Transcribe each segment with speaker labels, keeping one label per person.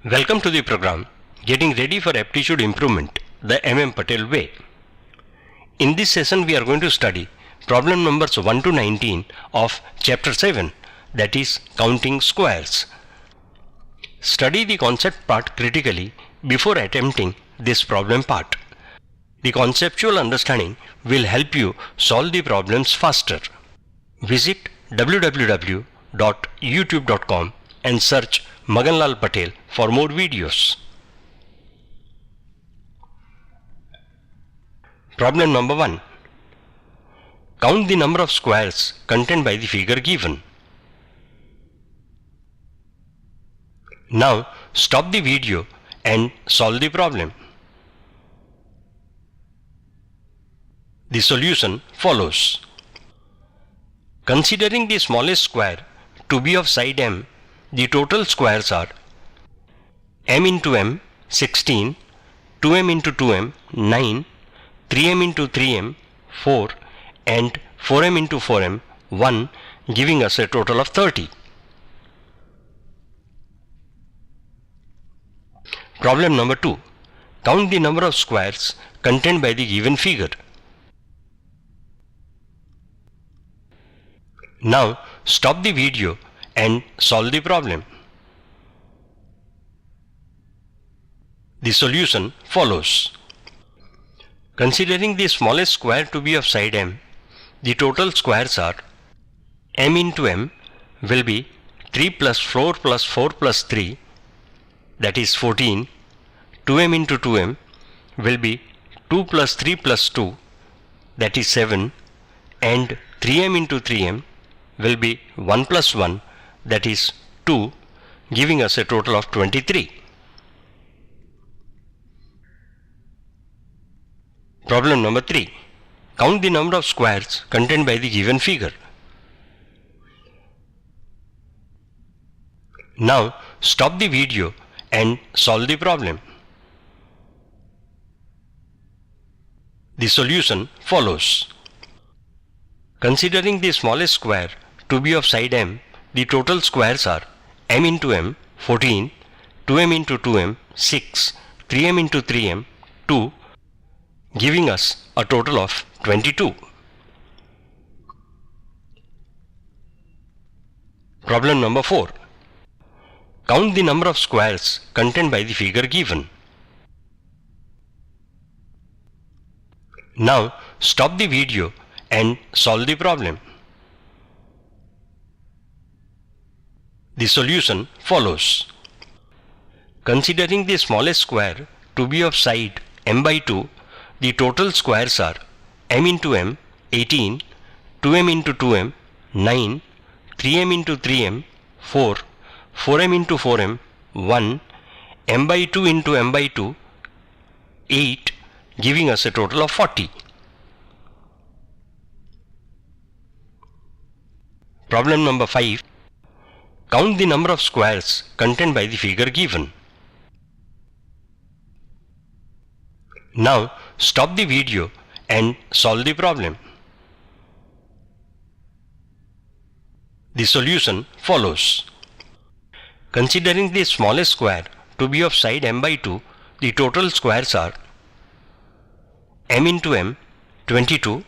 Speaker 1: Welcome to the program Getting Ready for Aptitude Improvement the M.M. Patel Way. In this session we are going to study problem numbers 1 to 19 of chapter 7, that is counting squares. Study the concept part critically before attempting this problem part. The conceptual understanding will help you solve the problems faster. Visit www.youtube.com and search Magan Lal Patel for more videos. Problem number 1. Count the number of squares contained by the figure given. Now stop the video and solve the problem. The solution follows. Considering the smallest square to be of side m, the total squares are m into m 16, 2m into 2m 9, 3m into 3m 4 and 4m into 4m 1, giving us a total of 30. Problem number 2. Count the number of squares contained by the given figure. Now stop the video and solve the problem. The solution follows. Considering the smallest square to be of side m, the total squares are m into m will be 3 plus 4 plus 4 plus 3, that is 14. 2m into 2m will be 2 plus 3 plus 2, that is 7, and 3m into 3m will be 1 plus 1, that is 2, giving us a total of 23. Problem number 3. Count the number of squares contained by the given figure. Now stop the video and solve the problem. The solution follows. Considering the smallest square to be of side m, the total squares are m into m 14, 2m into 2m 6, 3m into 3m 2, giving us a total of 22. Problem number 4. Count the number of squares contained by the figure given. Now stop the video and solve the problem. The solution follows. Considering the smallest square to be of side m by 2, the total squares are m into m 18, 2m into 2m 9, 3m into 3m 4, 4m into 4m 1, m by 2 into m by 2 8, giving us a total of 40. Problem number 5. Count the number of squares contained by the figure given. Now stop the video and solve the problem. The solution follows. Considering the smallest square to be of side m by 2, the total squares are m into m 22,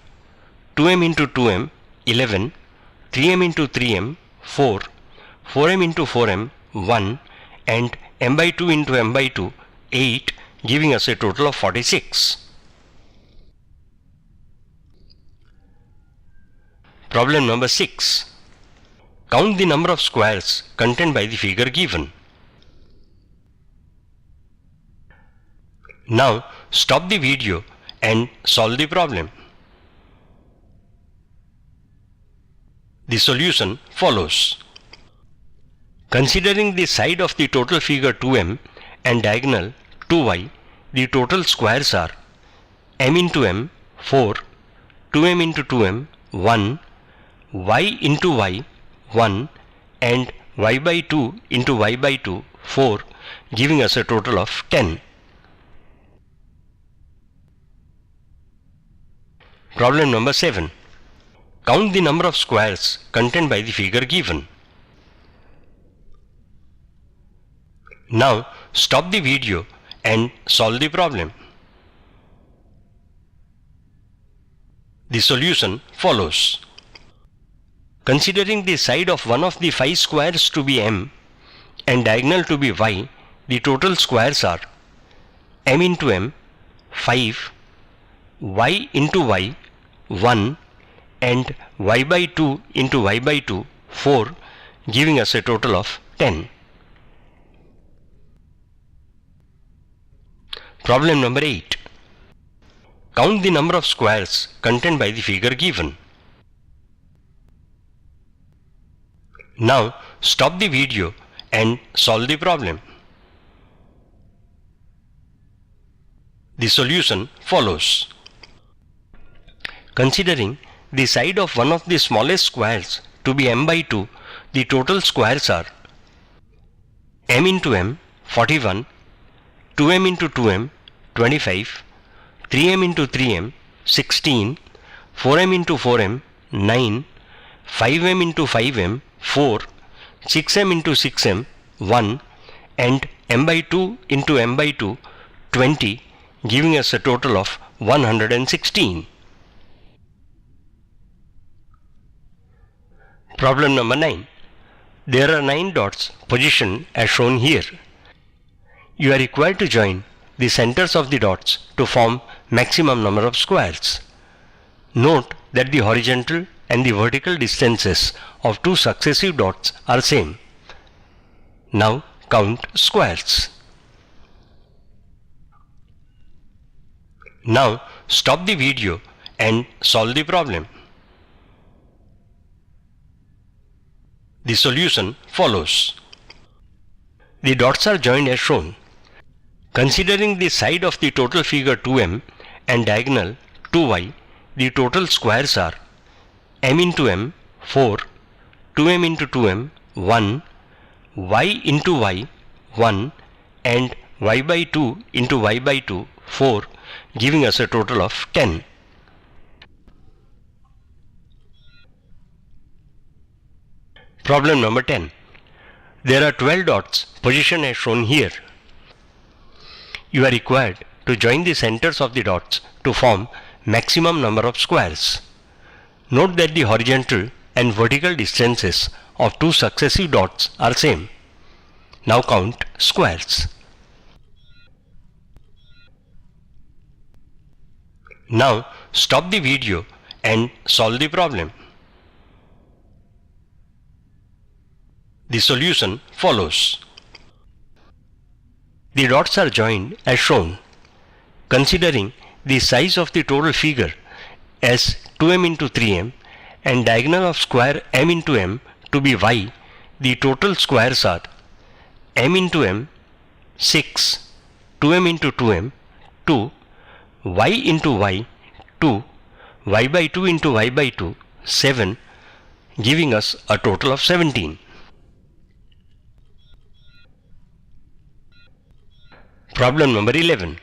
Speaker 1: 2m into 2m 11, 3m into 3m 4, 4m into 4m 1, and m by 2 into m by 2 8, giving us a total of 46. Problem number 6. Count the number of squares contained by the figure given. Now stop the video and solve the problem. The solution follows. Considering the side of the total figure 2m and diagonal 2y, the total squares are m into m 4, 2m into 2m 1, y into y 1, and y by 2 into y by 2 4, giving us a total of 10. Problem number 7. Count the number of squares contained by the figure given. Now stop the video and solve the problem. The solution follows. Considering the side of one of the 5 squares to be m and diagonal to be y, the total squares are m into m 5, y into y 1 and y by 2 into y by 2 4, giving us a total of 10. Problem number 8. Count the number of squares contained by the figure given. Now stop the video and solve the problem. The solution follows. Considering the side of one of the smallest squares to be m by 2, the total squares are m into m 41, 2m into 2m 25, 3m into 3m 16, 4m into 4m 9, 5m into 5m 4, 6m into 6m 1 and m by 2 into m by 2 20, giving us a total of 116. Problem number 9. There are 9 dots positioned as shown here. You are required to join the centers of the dots to form maximum number of squares. Note that the horizontal and the vertical distances of 2 successive dots are same. Now count squares. Now stop the video and solve the problem. The solution follows. The dots are joined as shown. Considering the side of the total figure 2m and diagonal 2y, the total squares are m into m 4, 2m into 2m 1, y into y 1 and y by 2 into y by 2 4, giving us a total of 10. Problem number 10. There are 12 dots positioned as shown here. You are required to join the centers of the dots to form maximum number of squares. Note that the horizontal and vertical distances of 2 successive dots are same. Now count squares. Now stop the video and solve the problem. The solution follows. The dots are joined as shown. Considering the size of the total figure as 2m into 3m and diagonal of square m into m to be y, the total squares are m into m 6, 2m into 2m 2, y into y 2, y by 2 into y by 2 7, giving us a total of 17. Problem number 11.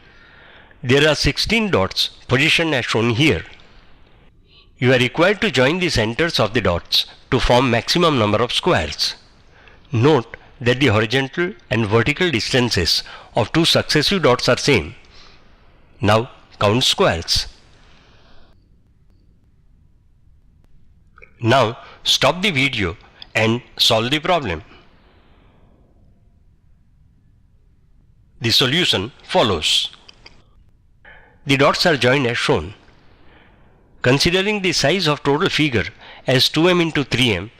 Speaker 1: There are 16 dots positioned as shown here. You are required to join the centers of the dots to form maximum number of squares. Note that the horizontal and vertical distances of 2 successive dots are same. Now count squares. Now stop the video and solve the problem. The solution follows. The dots are joined as shown. Considering the size of total figure as 2m into 3m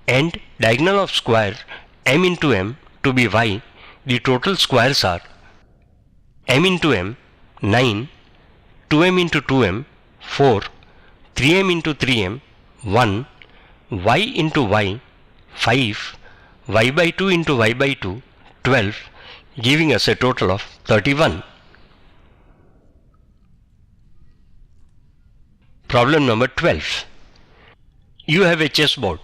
Speaker 1: and diagonal of square m into m to be y, the total squares are m into m 9, 2m into 2m 4, 3m into 3m 1, y into y 5, y by 2 into y by 2 12, giving us a total of 31. Problem number 12. You have a chessboard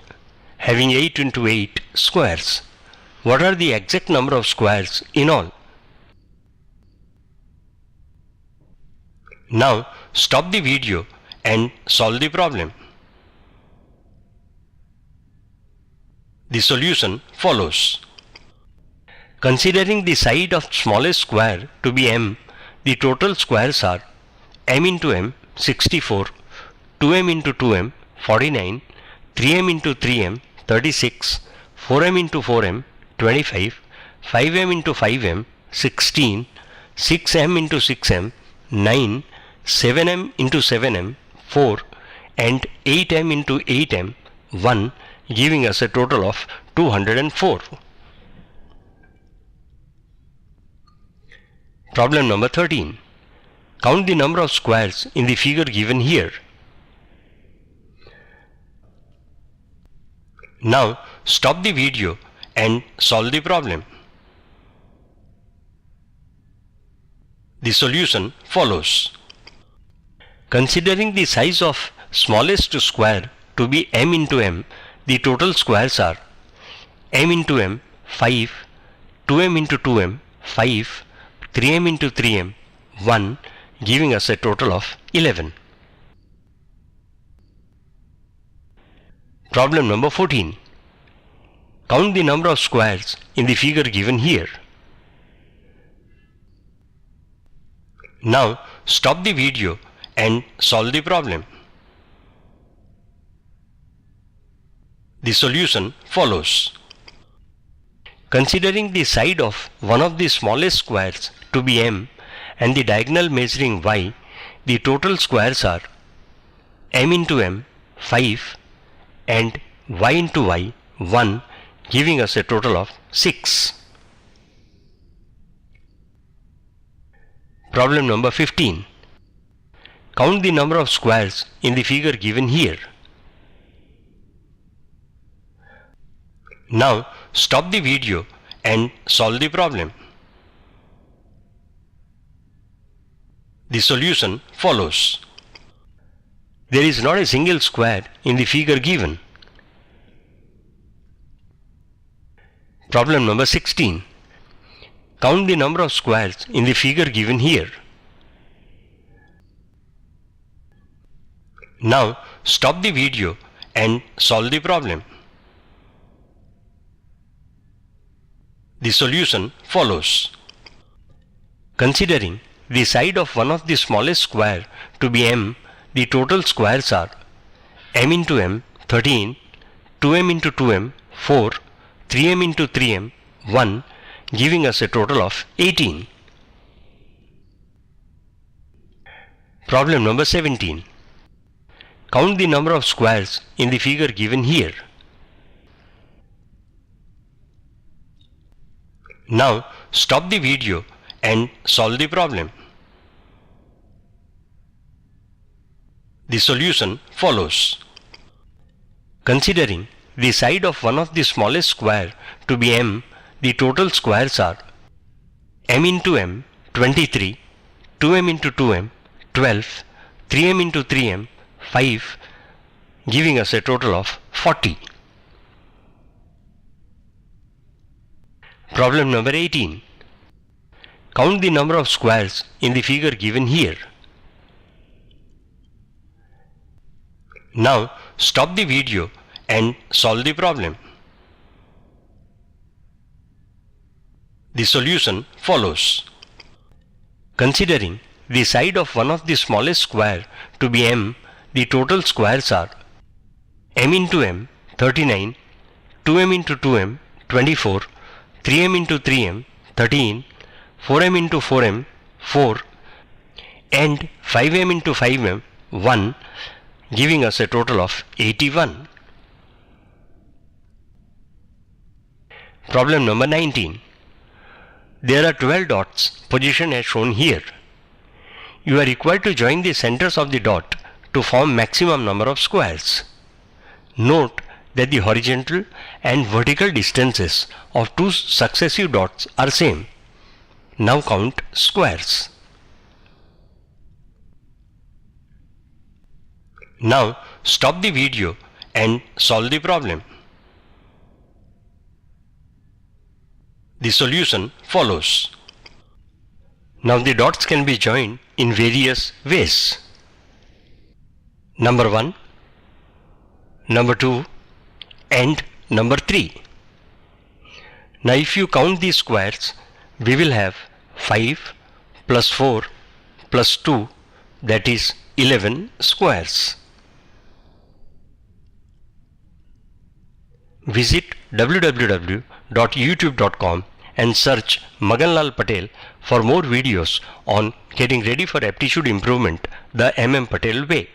Speaker 1: having 8 into 8 squares. What are the exact number of squares in all? Now stop the video and solve the problem. The solution follows. Considering the side of smallest square to be m, the total squares are m into m 64, 2m into 2m 49, 3m into 3m 36, 4m into 4m 25, 5m into 5m 16, 6m into 6m 9, 7m into 7m 4, and 8m into 8m 1, giving us a total of 204. Problem number 13. Count the number of squares in the figure given here. Now stop the video and solve the problem. The solution follows. Considering the size of smallest square to be m into m, the total squares are m into m 5, 2m into 2m 5, 3m into 3m 1, giving us a total of 11. Problem number 14. Count the number of squares in the figure given here. Now stop the video and solve the problem. The solution follows. Considering the side of one of the smallest squares to be m and the diagonal measuring y, the total squares are m into m 5 and y into y 1, giving us a total of 6. Problem number 15. Count the number of squares in the figure given here. Now stop the video and solve the problem. The solution follows. There is not a single square in the figure given. Problem number 16. Count the number of squares in the figure given here. Now stop the video and solve the problem. The solution follows. Considering the side of one of the smallest square to be m, the total squares are m into m 13, 2m into 2m 4, 3m into 3m 1, giving us a total of 18. Problem number 17. Count the number of squares in the figure given here. Now stop the video and solve the problem. The solution follows. Considering the side of one of the smallest square to be m, the total squares are m into m 23, 2m into 2m 12, 3m into 3m 5, giving us a total of 40. Problem number 18. Count the number of squares in the figure given here. Now stop the video and solve the problem. The solution follows. Considering the side of one of the smallest square to be m, the total squares are m into m 39, 2m into 2m 24, 3m into 3m 13, 4m into 4m 4, and 5m into 5m 1, giving us a total of 81. Problem number 19. There are 12 dots positioned as shown here. You are required to join the centers of the dot to form maximum number of squares. Note that the horizontal and vertical distances of two successive dots are same. Now count squares. Now stop the video and solve the problem. The solution follows. Now the dots can be joined in various ways. Number 1, number 2 and number 3. Now if you count these squares, we will have 5 plus 4 plus 2, that is 11 squares. Visit www.youtube.com and search Maganlal Patel for more videos on getting ready for aptitude improvement the M.M. Patel way.